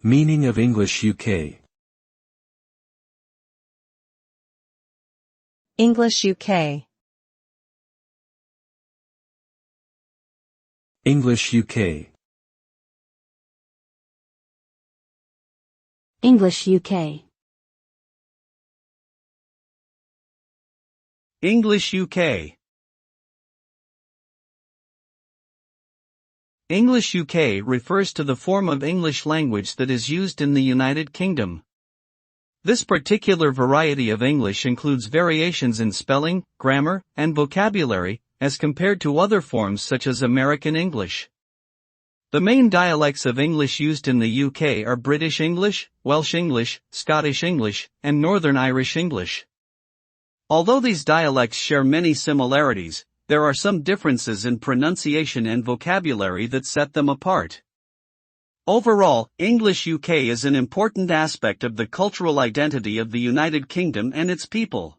Meaning of English UK. English UK. English UK. English UK. English UK. English UK refers to the form of English language that is used in the United Kingdom. This particular variety of English includes variations in spelling, grammar, and vocabulary, as compared to other forms such as American English. The main dialects of English used in the UK are British English, Welsh English, Scottish English, and Northern Irish English. Although these dialects share many similarities, there are some differences in pronunciation and vocabulary that set them apart. Overall, English UK is an important aspect of the cultural identity of the United Kingdom and its people.